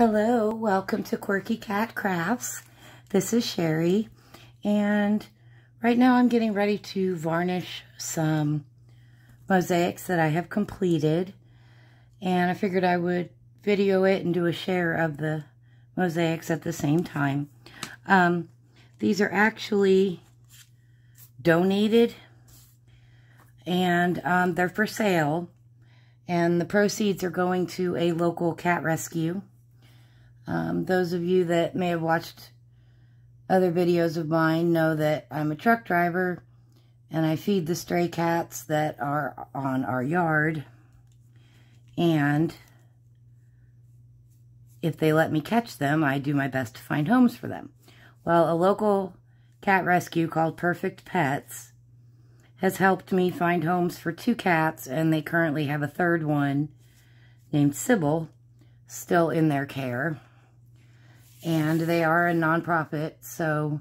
Hello, welcome to Quirky Cat Crafts. This is Sherry, and right now I'm getting ready to varnish some mosaics that I have completed, and I figured I would video it and do a share of the mosaics at the same time. These are actually donated, and they're for sale, and the proceeds are going to a local cat rescue. Those of you that may have watched other videos of mine know that I'm a truck driver and I feed the stray cats that are on our yard, and if they let me catch them, I do my best to find homes for them. Well, a local cat rescue called Perfect Pets has helped me find homes for 2 cats, and they currently have a 3rd one named Sybil still in their care. And they are a nonprofit, so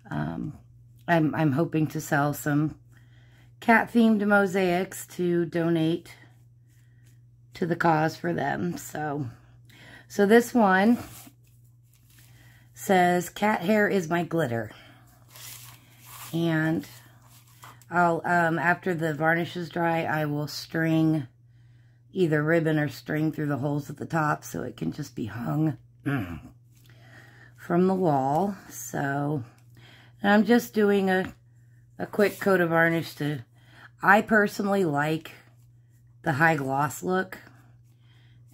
I'm hoping to sell some cat-themed mosaics to donate to the cause for them. So this one says, "Cat hair is my glitter." And I'll after the varnish is dry, I will string either ribbon or string through the holes at the top so it can just be hung from the wall. So I'm just doing a quick coat of varnish to, I personally like the high gloss look,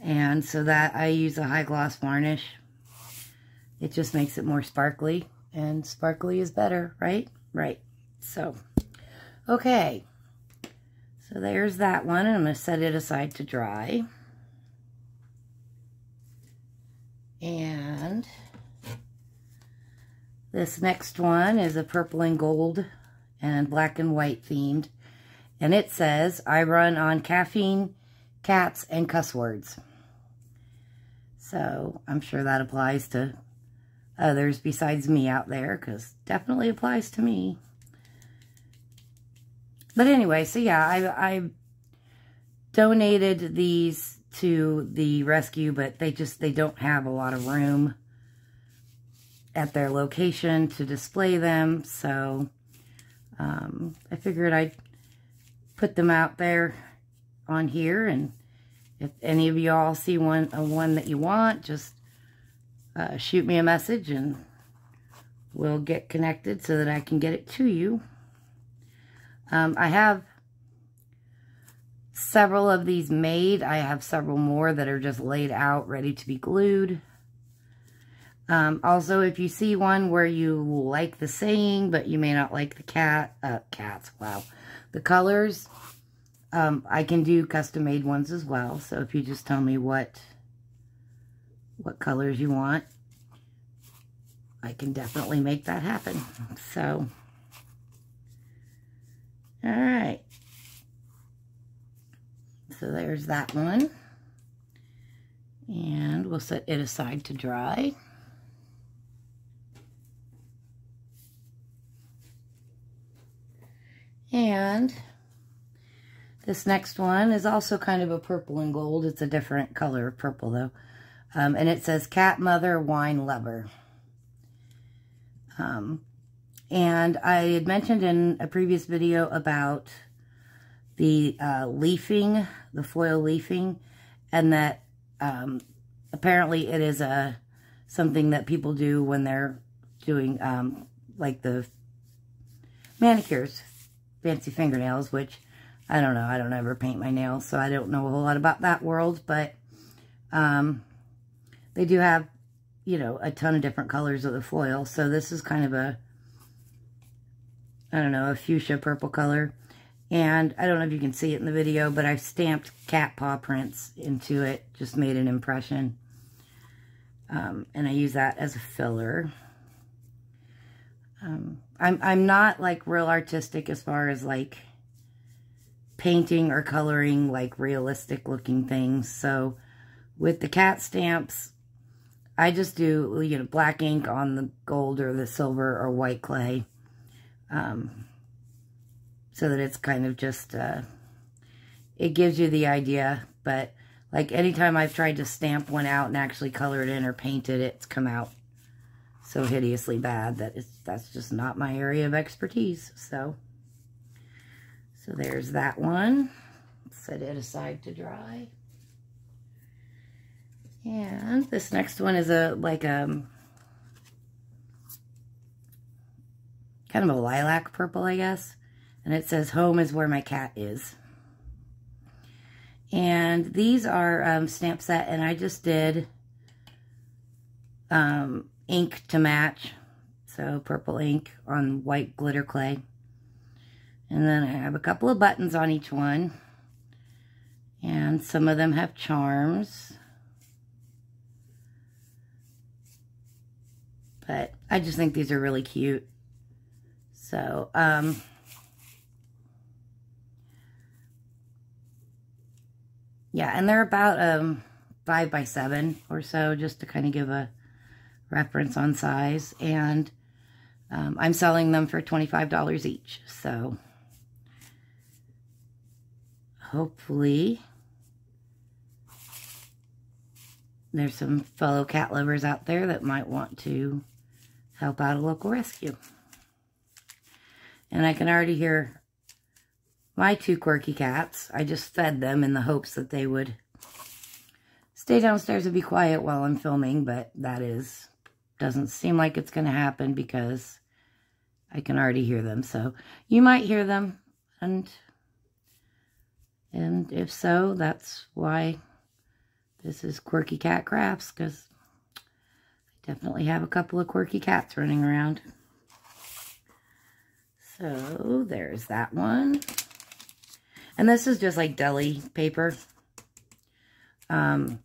and so that I use a high gloss varnish. It just makes it more sparkly, and sparkly is better, right? Right. So, okay. So there's that one, and I'm going to set it aside to dry. And this next one is a purple and gold and black and white themed. And it says, "I run on caffeine, cats, and cuss words." So I'm sure that applies to others besides me out there, because definitely applies to me. But anyway, so yeah, I donated these to the rescue, but they don't have a lot of room at their location to display them, so I figured I'd put them out there on here, and if any of y'all see one that you want, just shoot me a message and we'll get connected so that I can get it to you. I have several of these made. I have several more that are just laid out, ready to be glued. Also, if you see one where you like the saying, but you may not like the the colors, I can do custom-made ones as well. So if you just tell me what colors you want, I can definitely make that happen. So, all right. So there's that one. And we'll set it aside to dry. And this next one is also kind of a purple and gold. It's a different color of purple, though. And it says, "Cat Mother Wine Lover." And I had mentioned in a previous video about the leafing, the foil leafing, and that apparently it is something that people do when they're doing like the manicures, fancy fingernails, which I don't know. I don't ever paint my nails, so I don't know a whole lot about that world, but they do have, you know, a ton of different colors of the foil. So this is kind of a, I don't know, a fuchsia purple color. And I don't know if you can see it in the video, but I've stamped cat paw prints into it, just made an impression. And I use that as a filler. I'm not like real artistic as far as like painting or coloring like realistic looking things. So with the cat stamps, I just do, you know, black ink on the gold or the silver or white clay. So that it's kind of just, it gives you the idea. But Like anytime I've tried to stamp one out and actually color it in or paint it, it's come out so hideously bad that that's just not my area of expertise. So there's that one. Set it aside to dry. And this next one is kind of a lilac purple, I guess. And it says, "Home is where my cat is." And these are stamp set, and I just did ink to match. So purple ink on white glitter clay. And then I have a couple of buttons on each one. And some of them have charms. But I just think these are really cute. So, yeah, and they're about 5 by 7 or so, just to kind of give a reference on size. And I'm selling them for $25 each. So, hopefully there's some fellow cat lovers out there that might want to help out a local rescue. And I can already hear my 2 quirky cats. I just fed them in the hopes that they would stay downstairs and be quiet while I'm filming, but doesn't seem like it's going to happen because I can already hear them. So you might hear them, and if so, that's why this is Quirky Cat Crafts, because I definitely have a couple of quirky cats running around. So there's that one. And this is just like deli paper to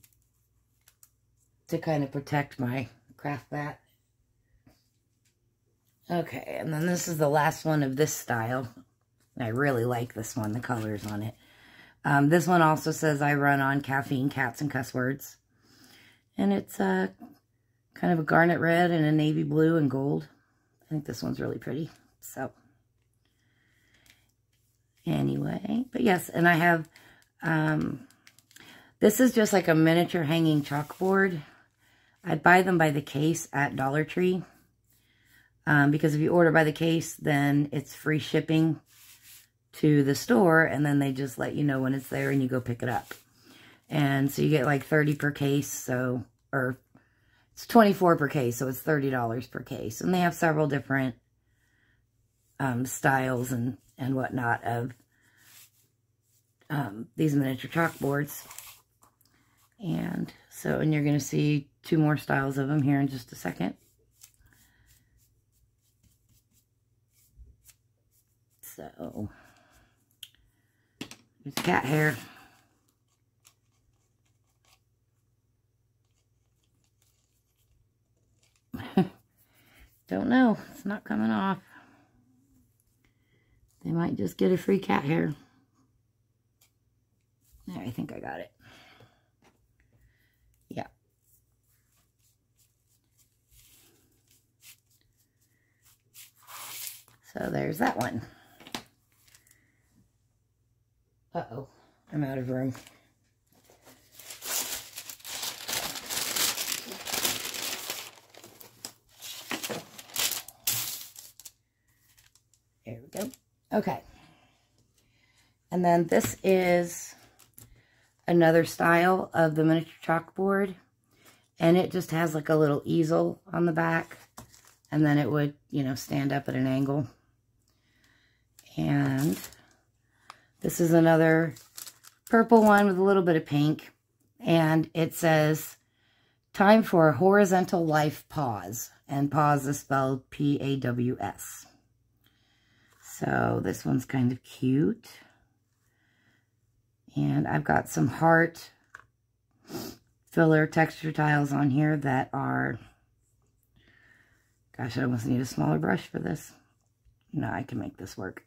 kind of protect my craft mat. Okay, and then this is the last one of this style. I really like this one, the colors on it. This one also says, "I run on caffeine, cats, and cuss words." And it's kind of a garnet red and a navy blue and gold. I think this one's really pretty. So anyway, but yes, and I have, this is just like a miniature hanging chalkboard. I'd buy them by the case at Dollar Tree. Because if you order by the case, then it's free shipping to the store, and then they just let you know when it's there and you go pick it up. And so you get like 30 per case, so, or it's 24 per case, so it's $30 per case. And they have several different styles and whatnot of these miniature chalkboards. And so, and you're going to see 2 more styles of them here in just a second. So, there's cat hair. Don't know. It's not coming off. They might just get a free cat hair. There, I think I got it. Yeah. So there's that one. Uh-oh, I'm out of room. There we go. Okay. And then this is another style of the miniature chalkboard. And it just has like a little easel on the back. And then it would, you know, stand up at an angle. And this is another purple one with a little bit of pink. And it says, "Time for a horizontal life pause." And pause is spelled P-A-W-S. So this one's kind of cute. And I've got some heart filler texture tiles on here that are, gosh, I almost need a smaller brush for this. No, I can make this work.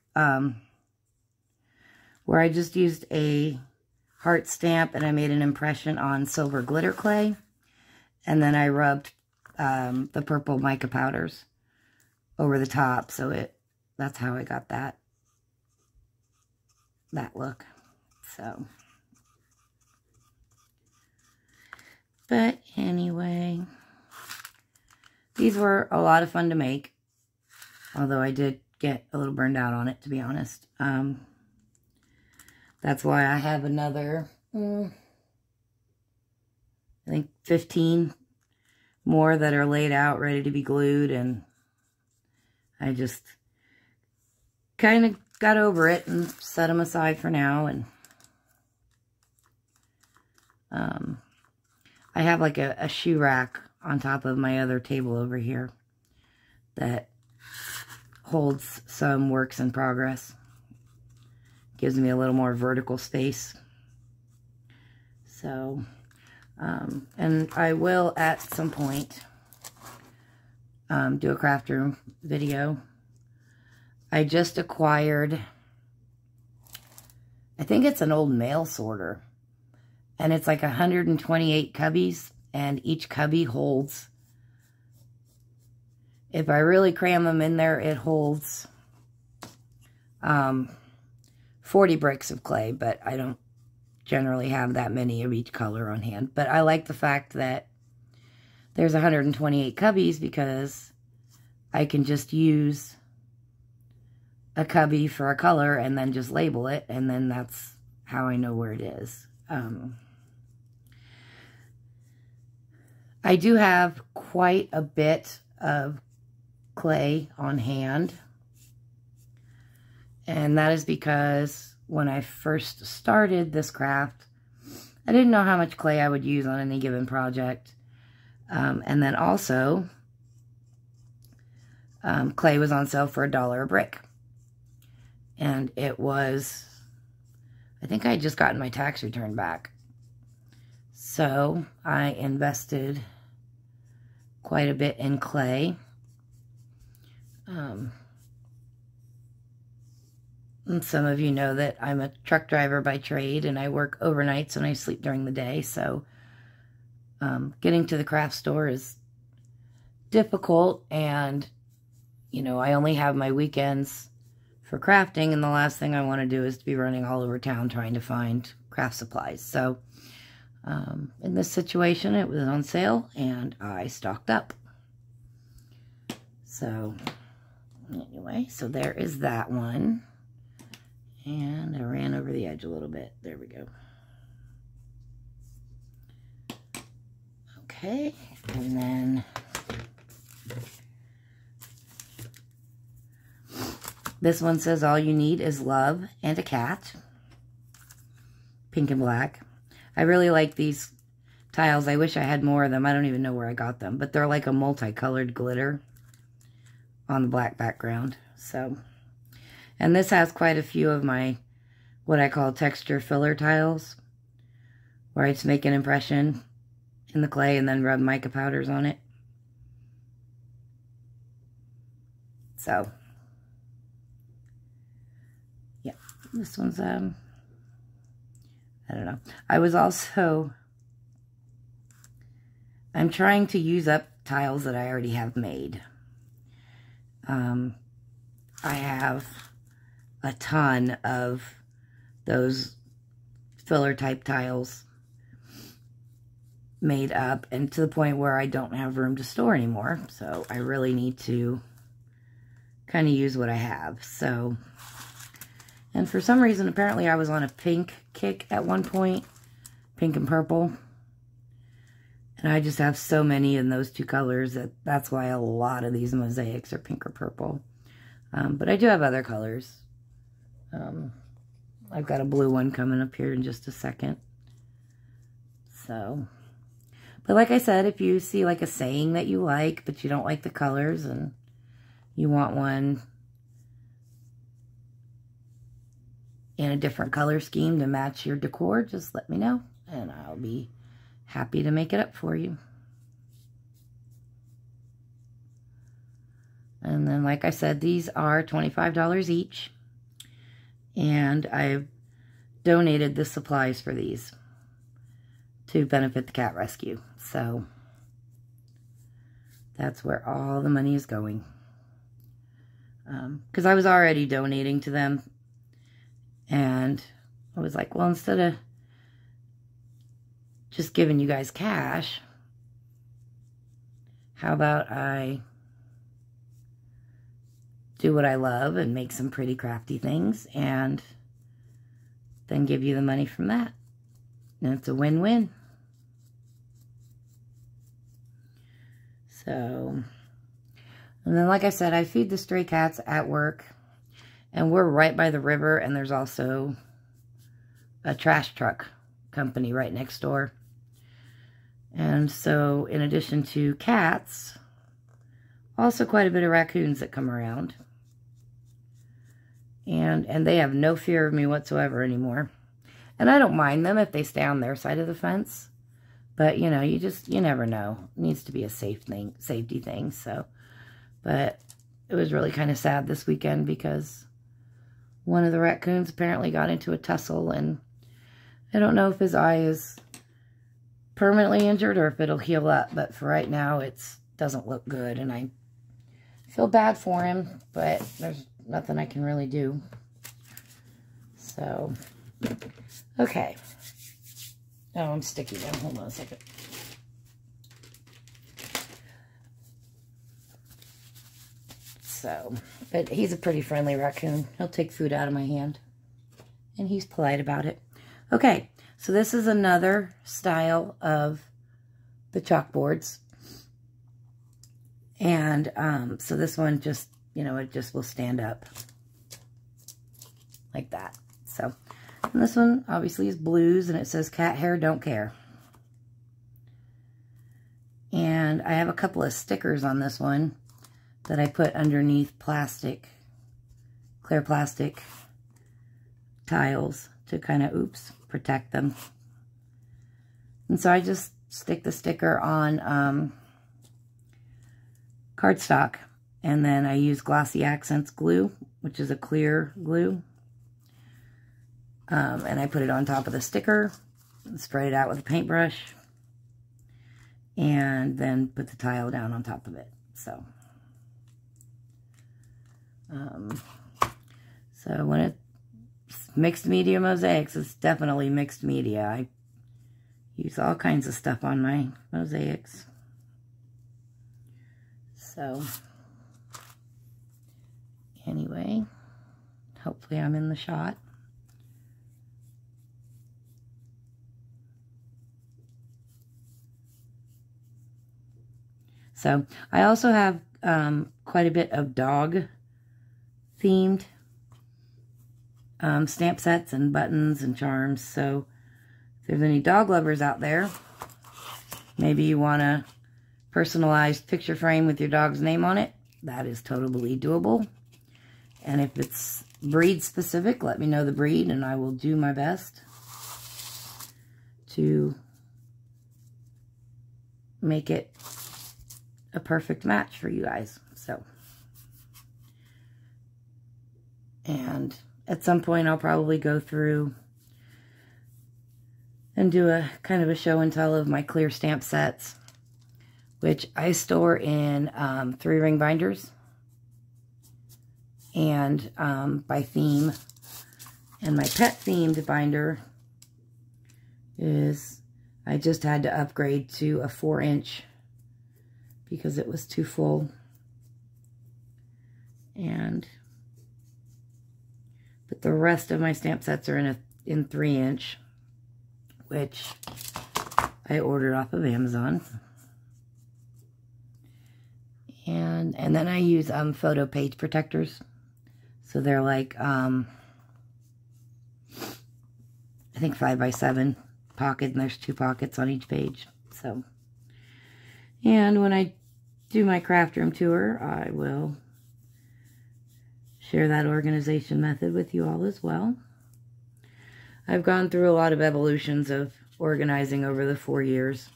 Where I just used a heart stamp and I made an impression on silver glitter clay. And then I rubbed the purple mica powders over the top. So that's how I got that look. So But anyway, these were a lot of fun to make. Although I did get a little burned out on it, to be honest. That's why I have another, I think 15 more that are laid out, ready to be glued. And I just kind of got over it and set them aside for now. And I have like a shoe rack on top of my other table over here that holds some works in progress. Gives me a little more vertical space. So, and I will at some point do a craft room video. I just acquired, I think it's an old mail sorter. And it's like 128 cubbies, and each cubby holds, if I really cram them in there, it holds 40 bricks of clay, but I don't generally have that many of each color on hand. But I like the fact that there's 128 cubbies because I can just use a cubby for a color and then just label it, and then that's how I know where it is. I do have quite a bit of clay on hand, and that is because when I first started this craft, I didn't know how much clay I would use on any given project. And then also, clay was on sale for $1 a brick. And it was, I think I had just gotten my tax return back. So I invested quite a bit in clay. And some of you know that I'm a truck driver by trade, and I work overnights and I sleep during the day. So getting to the craft store is difficult, and you know, I only have my weekends for crafting, and the last thing I want to do is to be running all over town trying to find craft supplies. So in this situation, it was on sale and I stocked up. So anyway, so there is that one. And I ran over the edge a little bit. There we go. Okay, and then this one says all you need is love and a cat. Pink and black. I really like these tiles. I wish I had more of them. I don't even know where I got them, but they're like a multicolored glitter on the black background. So, and this has quite a few of my, what I call texture filler tiles, where I just make an impression in the clay and then rub mica powders on it. So, yeah, this one's, I don't know. I was also, I'm trying to use up tiles that I already have made. I have a ton of those filler type tiles made up, and to the point where I don't have room to store anymore. So I really need to kind of use what I have. So, and for some reason, apparently I was on a pink kick at one point, pink and purple. And I just have so many in those two colors that's why a lot of these mosaics are pink or purple. But I do have other colors. I've got a blue one coming up here in just a second. So, but like I said, if you see like a saying that you like, but you don't like the colors and you want one in a different color scheme to match your decor, just let me know and I'll be happy to make it up for you. And then, like I said, these are $25 each. And I've donated the supplies for these to benefit the cat rescue. So, that's where all the money is going. Because I was already donating to them. And I was like, well, instead of just giving you guys cash, how about I do what I love and make some pretty crafty things and then give you the money from that. And it's a win-win. So, and then like I said, I feed the stray cats at work, and we're right by the river, and there's also a trash truck company right next door. And so in addition to cats, also quite a bit of raccoons that come around. And they have no fear of me whatsoever anymore. And I don't mind them if they stay on their side of the fence. But, you know, you never know. It needs to be a safety thing. So, but it was really kind of sad this weekend because one of the raccoons apparently got into a tussle, and I don't know if his eye is permanently injured or if it'll heal up. But for right now, it doesn't look good, and I feel bad for him, but there's nothing I can really do. So, okay. Oh, I'm sticky now. Hold on a second. So, but he's a pretty friendly raccoon. He'll take food out of my hand, and he's polite about it. Okay, so this is another style of the chalkboards. And so this one just, you know, it just will stand up like that. So, and this one obviously is blues, and it says cat hair don't care. And I have a couple of stickers on this one that I put underneath plastic, clear plastic tiles to kind of, oops, protect them. And so I just stick the sticker on cardstock, and then I use Glossy Accents glue, which is a clear glue. And I put it on top of the sticker, and spray it out with a paintbrush, and then put the tile down on top of it. So, so when it's mixed media mosaics, it's definitely mixed media. I use all kinds of stuff on my mosaics. So, anyway, hopefully I'm in the shot. So, I also have quite a bit of dog-themed stamp sets and buttons and charms. So, if there's any dog lovers out there, maybe you want a personalized picture frame with your dog's name on it, that is totally doable. And if it's breed specific, let me know the breed, and I will do my best to make it a perfect match for you guys. So, and at some point I'll probably go through and do a kind of a show and tell of my clear stamp sets, which I store in 3-ring binders and by theme. And my pet themed binder is, I just had to upgrade to a 4-inch because it was too full. But the rest of my stamp sets are in 3-inch, which I ordered off of Amazon. And then I use photo page protectors. So they're like, I think 5x7 pocket, and there's 2 pockets on each page. So, and when I do my craft room tour, I will share that organization method with you all as well. I've gone through a lot of evolutions of organizing over the 4 years.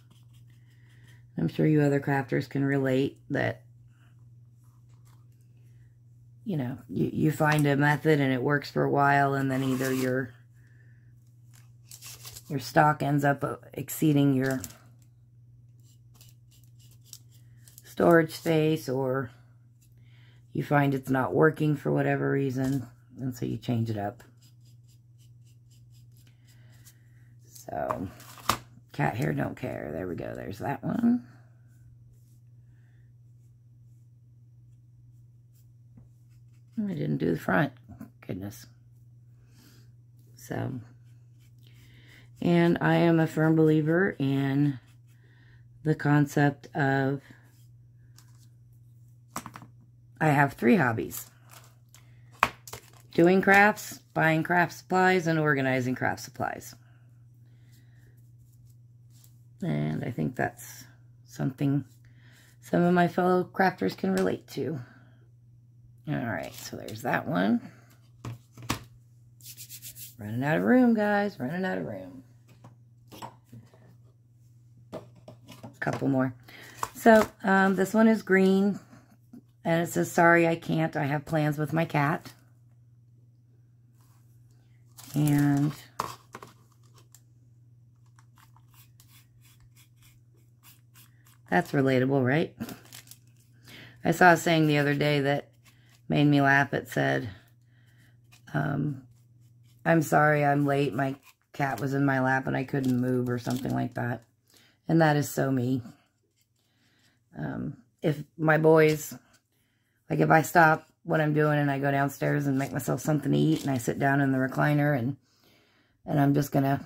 I'm sure you other crafters can relate that, you know, you find a method and it works for a while, and then either your stock ends up exceeding your storage space, or you find it's not working for whatever reason, and so you change it up. So, cat hair don't care. There we go. There's that one. I didn't do the front. Goodness. So, and I am a firm believer in the concept of I have 3 hobbies. Doing crafts, buying craft supplies, and organizing craft supplies. And I think that's something some of my fellow crafters can relate to. Alright, so there's that one. Running out of room, guys. Running out of room. A couple more. So, this one is green. And it says, sorry, I can't. I have plans with my cat. And that's relatable, right? I saw a saying the other day that made me laugh. It said, I'm sorry I'm late. My cat was in my lap and I couldn't move, or something like that. And that is so me. If my boys, like if I stop what I'm doing and I go downstairs and make myself something to eat and I sit down in the recliner and I'm just going to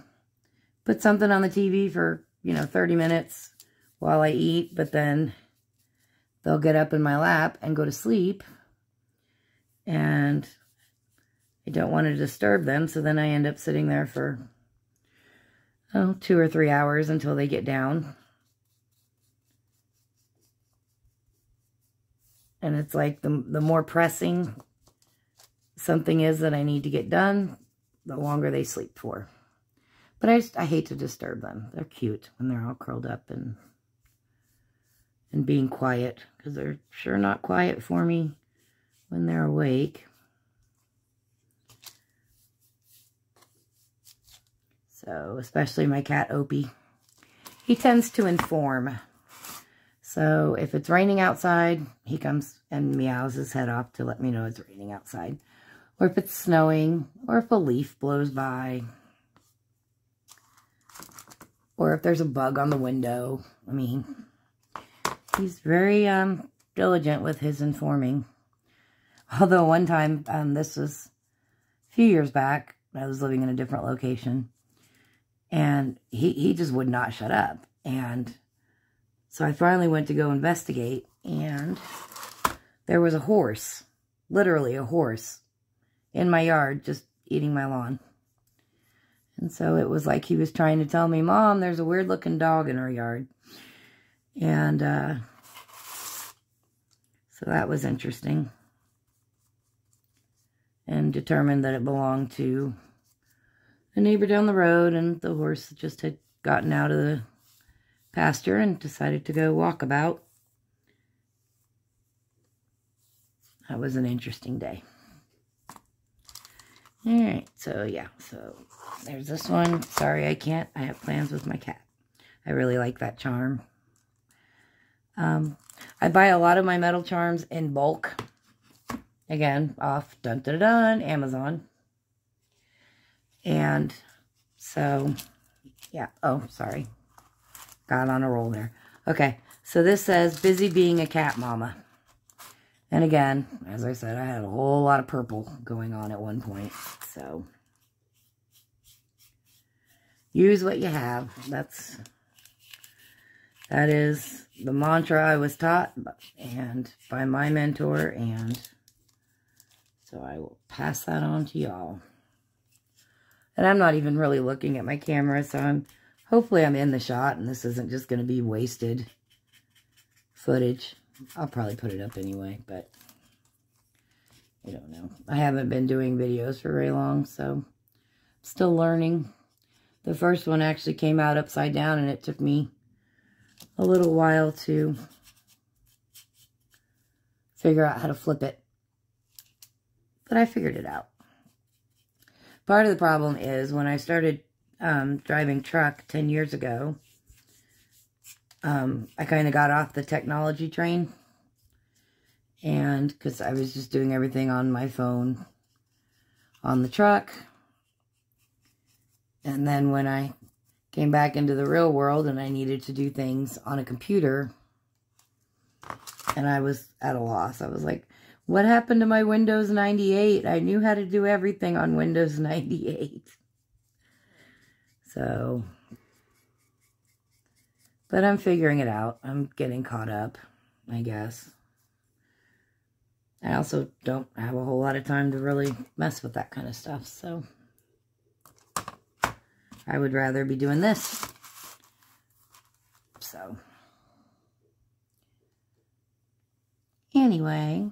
put something on the TV for, 30 minutes while I eat, but then they'll get up in my lap and go to sleep, and I don't want to disturb them, so then I end up sitting there for 2 or 3 hours until they get down. And it's like the more pressing something is that I need to get done, the longer they sleep for. But I hate to disturb them. They're cute when they're all curled up and being quiet, because they're sure not quiet for me when they're awake. So, especially my cat Opie. He tends to inform. So, if it's raining outside, he comes and meows his head off to let me know it's raining outside. Or if it's snowing, or if a leaf blows by. Or if there's a bug on the window. I mean, he's very diligent with his informing. Although one time, this was a few years back, I was living in a different location. And he just would not shut up. And so I finally went to go investigate. And there was a horse, literally a horse, in my yard just eating my lawn. And so it was like he was trying to tell me, Mom, there's a weird looking dog in our yard. And so that was interesting. And determined that it belonged to a neighbor down the road, and the horse just had gotten out of the pasture and decided to go walkabout. That was an interesting day. Alright, so yeah, so there's this one. Sorry, I can't. I have plans with my cat. I really like that charm. I buy a lot of my metal charms in bulk. Again, off dun-dun-dun, Amazon. And so, yeah. Oh, sorry. Got on a roll there. Okay, so this says, busy being a cat mama. And again, as I said, I had a whole lot of purple going on at one point. So, use what you have. That is the mantra I was taught and by my mentor, and so I will pass that on to y'all. And I'm not even really looking at my camera, so hopefully I'm in the shot and this isn't just going to be wasted footage. I'll probably put it up anyway, but I don't know. I haven't been doing videos for very long, so I'm still learning. The first one actually came out upside down, and it took me a little while to figure out how to flip it. But I figured it out. Part of the problem is when I started driving truck 10 years ago, I kind of got off the technology train. And because I was just doing everything on my phone on the truck. And then when I came back into the real world and I needed to do things on a computer. And I was at a loss. I was like, what happened to my Windows 98? I knew how to do everything on Windows 98. So, but I'm figuring it out. I'm getting caught up, I guess. I also don't have a whole lot of time to really mess with that kind of stuff, so I would rather be doing this. So, anyway,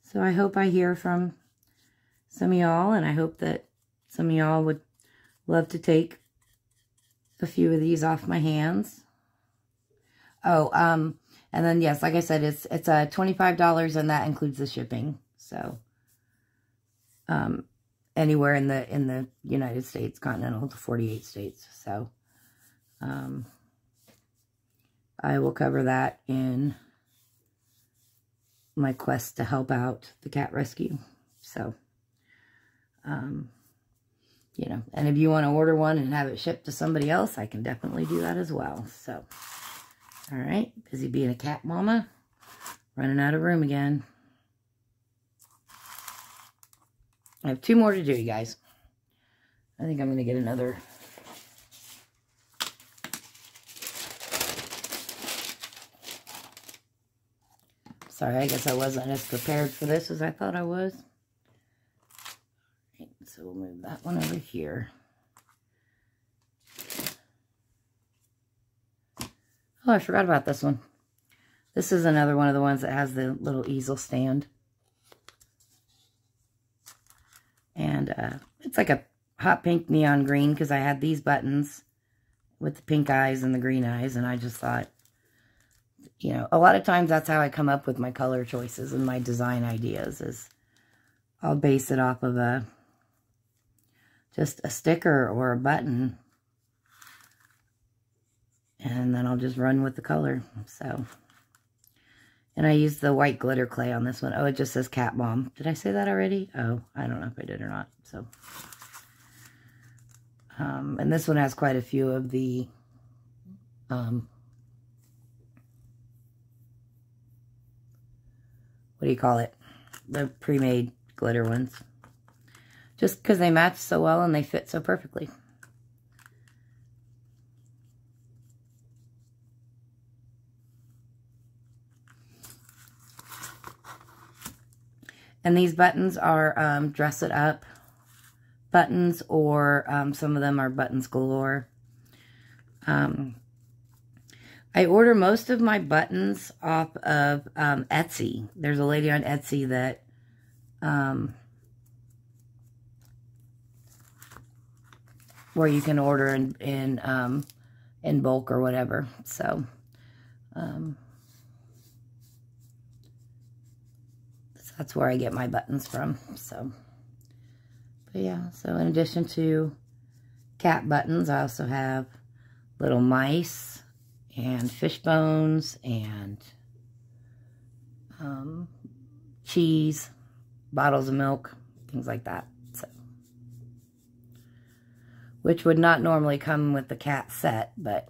so I hope I hear from some of y'all, and I hope that some of y'all would love to take a few of these off my hands. Oh, and then, yes, like I said, it's $25, and that includes the shipping. So, anywhere in the United States, continental to 48 states. So, I will cover that in my quest to help out the cat rescue. So, you know, and if you want to order one and have it shipped to somebody else, I can definitely do that as well. So, all right, busy being a cat mama, running out of room again. I have 2 more to do, you guys. I think I'm going to get another. Sorry, I guess I wasn't as prepared for this as I thought I was. All right, so we'll move that one over here. Oh, I forgot about this one. This is another one of the ones that has the little easel stand. And it's like a hot pink neon green because I had these buttons with the pink eyes and the green eyes. And I just thought, you know, a lot of times that's how I come up with my color choices and my design ideas, is I'll base it off of just a sticker or a button. And then I'll just run with the color. So, and I used the white glitter clay on this one. Oh, it just says Cat Mom. Did I say that already? Oh, I don't know if I did or not. So, and this one has quite a few of the, what do you call it? The pre-made glitter ones. Just because they match so well and they fit so perfectly. And these buttons are dress it up buttons, or some of them are buttons galore. I order most of my buttons off of Etsy. There's a lady on Etsy that where you can order in bulk or whatever. So that's where I get my buttons from. So, but yeah, so in addition to cat buttons, I also have little mice and fish bones and cheese, bottles of milk, things like that. So, which would not normally come with the cat set, but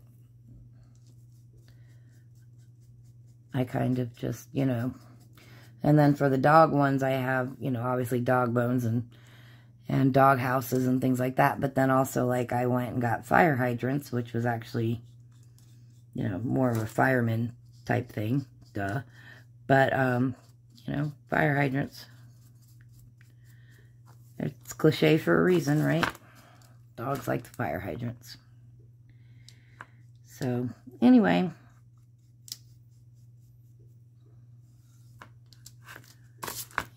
I kind of just, you know. And then for the dog ones, I have, you know, obviously dog bones and dog houses and things like that. But then also, like, I went and got fire hydrants, which was actually, you know, more of a fireman type thing. Duh. But, you know, fire hydrants. It's cliche for a reason, right? Dogs like the fire hydrants. So, anyway.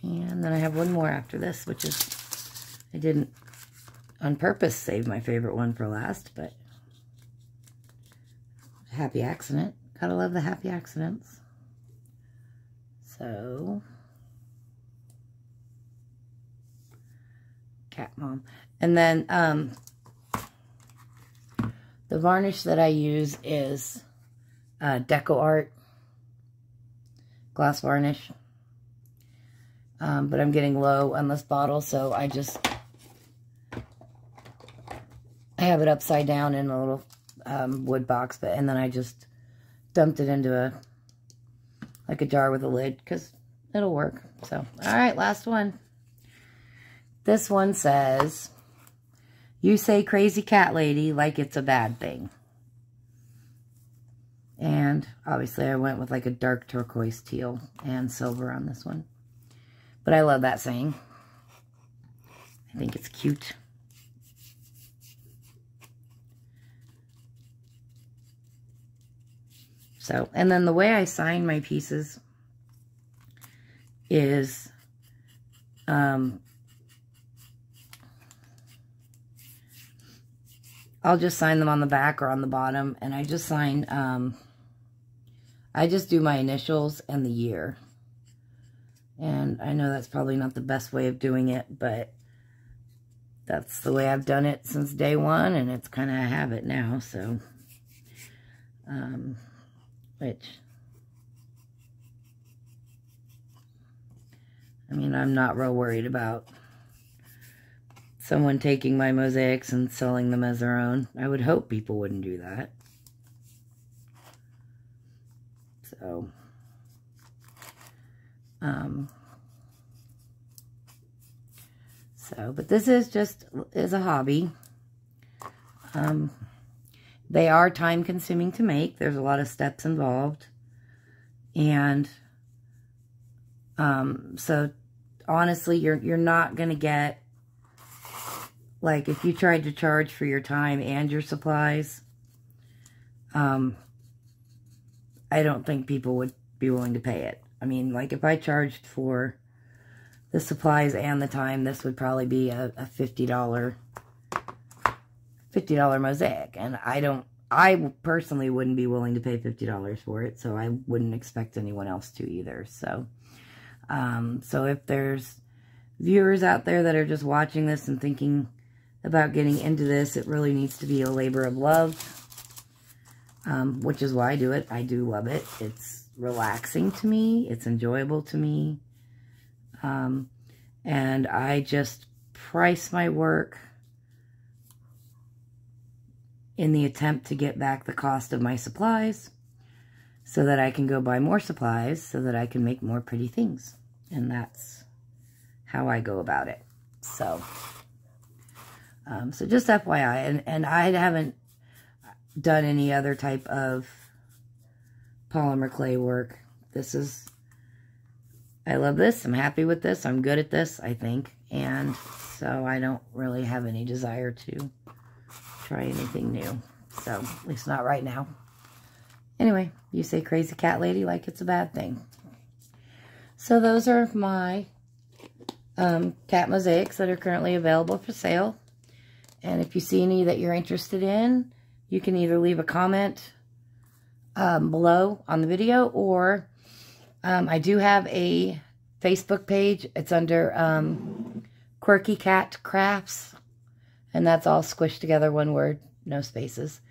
And then I have one more after this, which is, I didn't on purpose save my favorite one for last, but happy accident. Gotta love the happy accidents. So, Cat Mom. And then the varnish that I use is Deco Art gloss varnish. But I'm getting low on this bottle, so I have it upside down in a little wood box, and then I just dumped it into like a jar with a lid, because it'll work. So, all right, last one. This one says, "You say crazy cat lady like it's a bad thing." And obviously I went with like a dark turquoise teal and silver on this one. But I love that saying. I think it's cute. So, and then the way I sign my pieces is, I'll just sign them on the back or on the bottom, and I just sign, I just do my initials and the year. And I know that's probably not the best way of doing it, but that's the way I've done it since day one, and it's kind of a habit now, so, which, I mean, I'm not real worried about someone taking my mosaics and selling them as their own. I would hope people wouldn't do that. So, but this is just, is a hobby. They are time consuming to make. There's a lot of steps involved. And, so honestly, you're not going to get, like, if you tried to charge for your time and your supplies, I don't think people would be willing to pay it. I mean, like, if I charged for the supplies and the time, this would probably be a $50 mosaic. And I personally wouldn't be willing to pay $50 for it, so I wouldn't expect anyone else to either. So, so if there's viewers out there that are just watching this and thinking about getting into this, it really needs to be a labor of love, which is why I do it. I do love it. It's relaxing to me. It's enjoyable to me. And I just price my work in the attempt to get back the cost of my supplies so that I can go buy more supplies so that I can make more pretty things. And that's how I go about it. So, so just FYI, and I haven't done any other type of polymer clay work. This is, I love this. I'm happy with this. I'm good at this, I think. And so I don't really have any desire to try anything new. So, at least not right now. Anyway, you say crazy cat lady like it's a bad thing. So those are my cat mosaics that are currently available for sale. And if you see any that you're interested in, you can either leave a comment below on the video, or I do have a Facebook page. It's under Quirky Cat Crafts, and that's all squished together, one word, no spaces.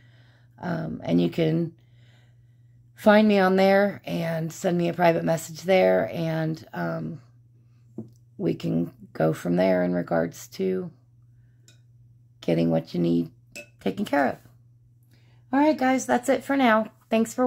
And you can find me on there and send me a private message there, and we can go from there in regards to getting what you need taken care of. All right, guys, that's it for now. Thanks for